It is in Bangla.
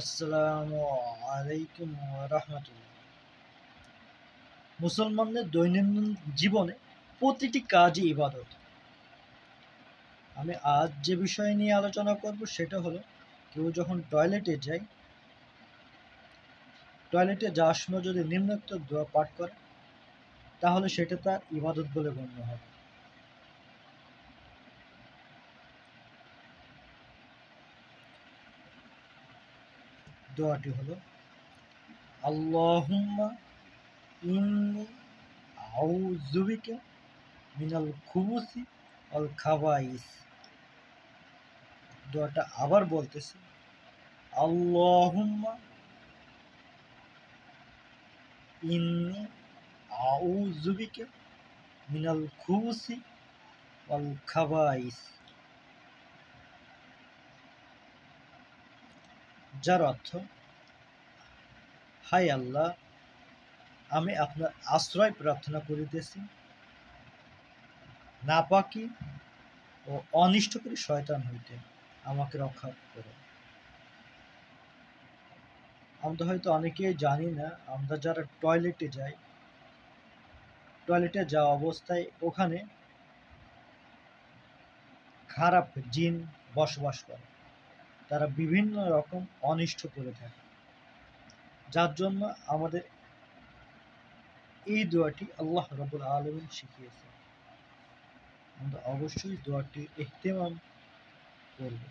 আসসালামু আলাইকুম রাহমাতুল্লাহ। মুসলমানদের দৈনন্দিন জীবনে প্রতিটি কাজই ইবাদত। আমি আজ যে বিষয় নিয়ে আলোচনা করব সেটা হলো, কেউ যখন টয়লেটে যাওয়ার সময় যদি নিম্নোক্ত দোয়া পাঠ করে, তাহলে সেটা তার ইবাদত বলে গণ্য হবে। দোয়াটি হলো, আল্লাহুম্মা ইন্নী আউযু বিকা মিনাল খুবুসি ওয়াল খাবাইস। দোয়াটা আবার বলতেছি, আল্লাহুম্মা ইন্নী আউযু বিকা মিনাল খুবুসি ওয়াল খাবাইস। যার অর্থ, হায় আল্লাহ, আমি আপনার আশ্রয় প্রার্থনা করিতেছি নাপাকি ও অনিষ্টকারী শয়তান হইতে আমাকে রক্ষা করুন। আমরা হয়তো অনেকেই জানি না, আমরা যারা টয়লেটে যাওয়া অবস্থায় ওখানে খারাপ জিন বসবাস করে, তারা বিভিন্ন রকম অনিষ্ট করে থাকে। যার জন্য আমাদের এই দোয়াটি আল্লাহ রাব্বুল আলামিন শিখিয়েছেন। আমরা অবশ্যই দোয়াটি ইহতেমাম করব।